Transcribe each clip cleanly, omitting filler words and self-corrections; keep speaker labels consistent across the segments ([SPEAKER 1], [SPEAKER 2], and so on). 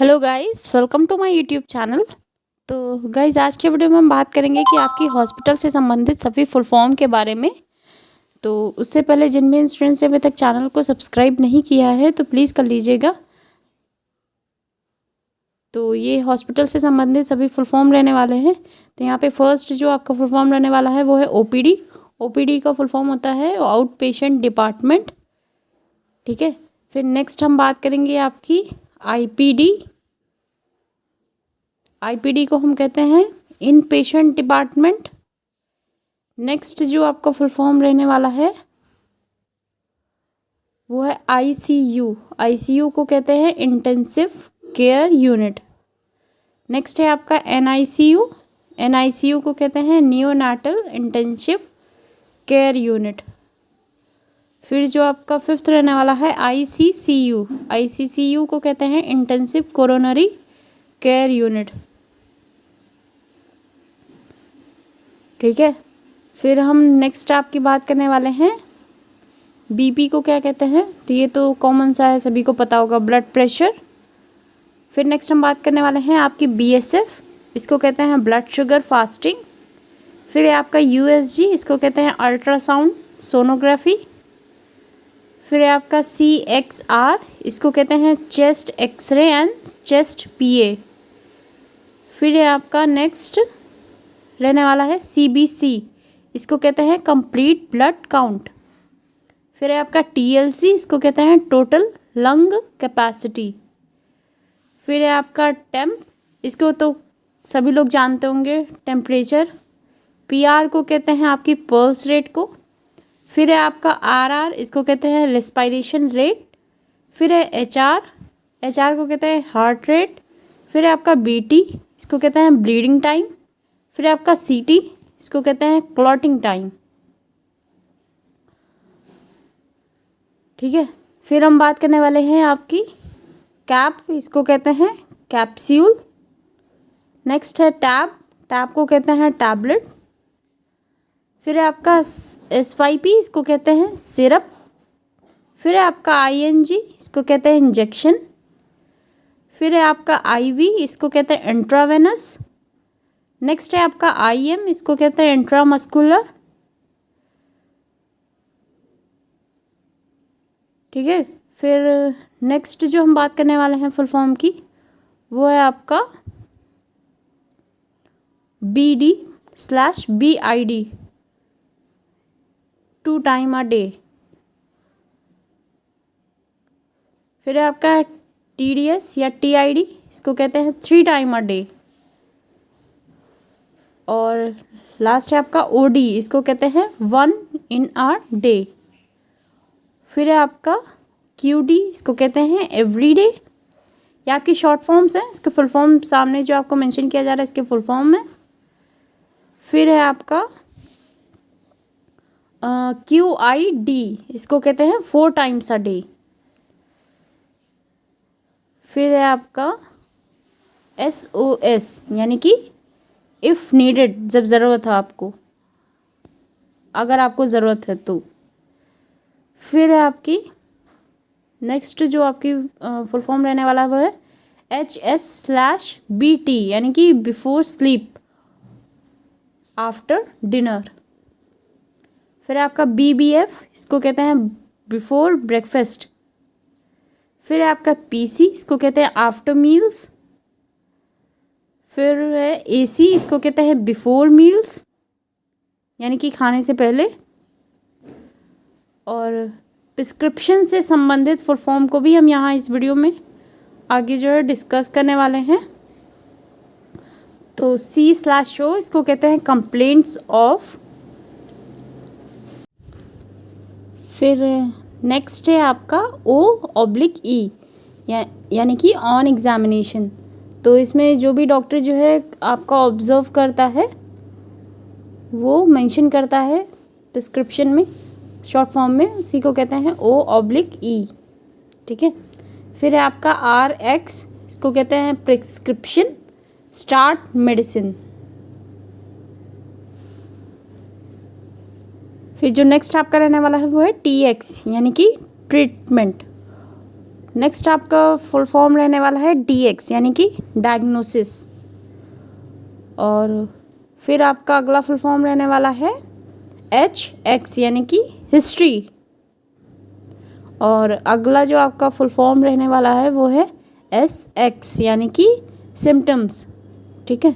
[SPEAKER 1] Hello guys, welcome to my YouTube channel. तो guys, आज के वीडियो में हम बात करेंगे कि आपकी हॉस्पिटल से संबंधित सभी फुल फॉर्म के बारे में। तो उससे पहले जिन भी स्टूडेंट्स ने अभी तक चैनल को सब्सक्राइब नहीं किया है तो प्लीज़ कर लीजिएगा। तो ये हॉस्पिटल से संबंधित सभी फुल फॉर्म रहने वाले हैं। तो यहाँ पे फर्स्ट जो आपका फुल फॉर्म रहने वाला है वो है ओपीडी। ओपीडी का फुल फॉर्म होता है आउट पेशेंट डिपार्टमेंट। ठीक है। फिर नेक्स्ट हम बात करेंगे आपकी आईपीडी। आईपीडी को हम कहते हैं इन पेशेंट डिपार्टमेंट। नेक्स्ट जो आपका फुल फॉर्म रहने वाला है वो है आईसीयू। आईसीयू को कहते हैं इंटेंसिव केयर यूनिट। नेक्स्ट है आपका एनआईसीयू। एनआईसीयू को कहते हैं नियोनाटल इंटेंसिव केयर यूनिट। फिर जो आपका फिफ्थ रहने वाला है आईसीसीयू। आईसीसीयू को कहते हैं इंटेंसिव कोरोनरी केयर यूनिट। ठीक है। फिर हम नेक्स्ट आपकी बात करने वाले हैं बीपी को क्या कहते हैं। तो ये तो कॉमन सा है, सभी को पता होगा, ब्लड प्रेशर। फिर नेक्स्ट हम बात करने वाले हैं आपकी बीएसएफ। इसको कहते हैं ब्लड शुगर फास्टिंग। फिर है आपका यूएसजी। इसको कहते हैं अल्ट्रासाउंड सोनोग्राफी। फिर है आपका सीएक्सआर। इसको कहते हैं चेस्ट एक्सरे एंड चेस्ट पीए। फिर है आपका नेक्स्ट रहने वाला है सीबीसी। इसको कहते हैं कंप्लीट ब्लड काउंट। फिर है आपका टीएलसी। इसको कहते हैं टोटल लंग कैपेसिटी। फिर है आपका टेम्प। इसको तो सभी लोग जानते होंगे, टेम्परेचर। पीआर को कहते हैं आपकी पल्स रेट को। फिर है आपका आरआर। इसको कहते हैं रेस्पिरेशन रेट। फिर है एचआर। एचआर को कहते हैं हार्ट रेट। फिर है आपका बीटी। इसको कहते हैं ब्लीडिंग टाइम। फिर है आपका सीटी। इसको कहते हैं क्लॉटिंग टाइम। ठीक है। फिर हम बात करने वाले हैं आपकी कैप। इसको कहते हैं कैप्सूल। नेक्स्ट है टैब। टैब को कहते हैं टैबलेट। फिर है आपका एसवाईपी। इसको कहते हैं सिरप। फिर है आपका आईएनजी। इसको कहते हैं इंजेक्शन। फिर है आपका आईवी। इसको कहते हैं इंट्रावेनस। नेक्स्ट है आपका आईएम। इसको कहते हैं इंट्रामस्कुलर। ठीक है। फिर नेक्स्ट जो हम बात करने वाले हैं फुल फॉर्म की वो है आपका BD/BID 2 टाइम अ डे। फिर है आपका TDS या TID। इसको कहते हैं 3 टाइम अ डे। और लास्ट है आपका OD। इसको कहते हैं 1 इन अ डे। फिर है आपका QD। इसको कहते हैं एवरी डे। ये आपकी शॉर्ट फॉर्म्स हैं। इसके फुल फॉर्म सामने जो आपको मेंशन किया जा रहा है इसके फुल फॉर्म में। फिर है आपका QID। इसको कहते हैं 4 टाइम्स अ डे। फिर है आपका SOS यानी कि इफ़ नीडेड, जब ज़रूरत है आपको, अगर आपको ज़रूरत है तो। फिर है आपकी नेक्स्ट जो आपकी फुल फॉर्म रहने वाला है वो है HS/BT यानी कि बिफोर स्लीप आफ्टर डिनर। फिर है आपका BBF। इसको कहते हैं बिफोर ब्रेकफास्ट। फिर है आपका PC। इसको कहते हैं आफ्टर मील्स। फिर है AC। इसको कहते हैं बिफोर मील्स यानी कि खाने से पहले। और प्रिस्क्रिप्शन से संबंधित फुल फॉर्म को भी हम यहाँ इस वीडियो में आगे जो है डिस्कस करने वाले हैं। तो C/O। इसको कहते हैं कंप्लेंट्स ऑफ। फिर नेक्स्ट है आपका O/E यानी कि ऑन एग्जामिनेशन। तो इसमें जो भी डॉक्टर जो है आपका ऑब्जर्व करता है वो मेंशन करता है प्रिस्क्रिप्शन में शॉर्ट फॉर्म में, उसी को कहते हैं O/E। ठीक है। फिर है आपका RX। इसको कहते हैं प्रिस्क्रिप्शन स्टार्ट मेडिसिन। फिर जो नेक्स्ट आपका रहने वाला है वो है TX यानी कि ट्रीटमेंट। नेक्स्ट आपका फुल फॉर्म रहने वाला है DX यानी कि डायग्नोसिस। और फिर आपका अगला फुल फॉर्म रहने वाला है HX यानी कि हिस्ट्री। और अगला जो आपका फुल फॉर्म रहने वाला है वो है SX यानी कि सिम्टम्स। ठीक है,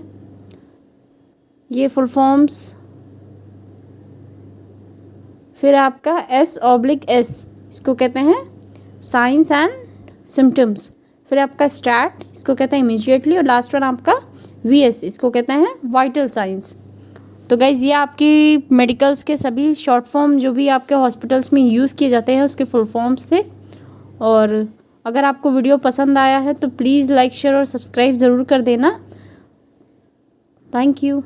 [SPEAKER 1] ये फुल फॉर्म्स। फिर आपका S/S, इसको कहते हैं साइंस एंड सिम्टम्स। फिर आपका स्टार्ट, इसको कहते हैं इमीडिएटली। और लास्ट वन आपका VS, इसको कहते हैं वाइटल साइंस। तो गाइज़ ये आपकी मेडिकल्स के सभी शॉर्ट फॉर्म जो भी आपके हॉस्पिटल्स में यूज़ किए जाते हैं उसके फुल फॉर्म्स थे। और अगर आपको वीडियो पसंद आया है तो प्लीज़ लाइक शेयर और सब्सक्राइब ज़रूर कर देना। Thank you.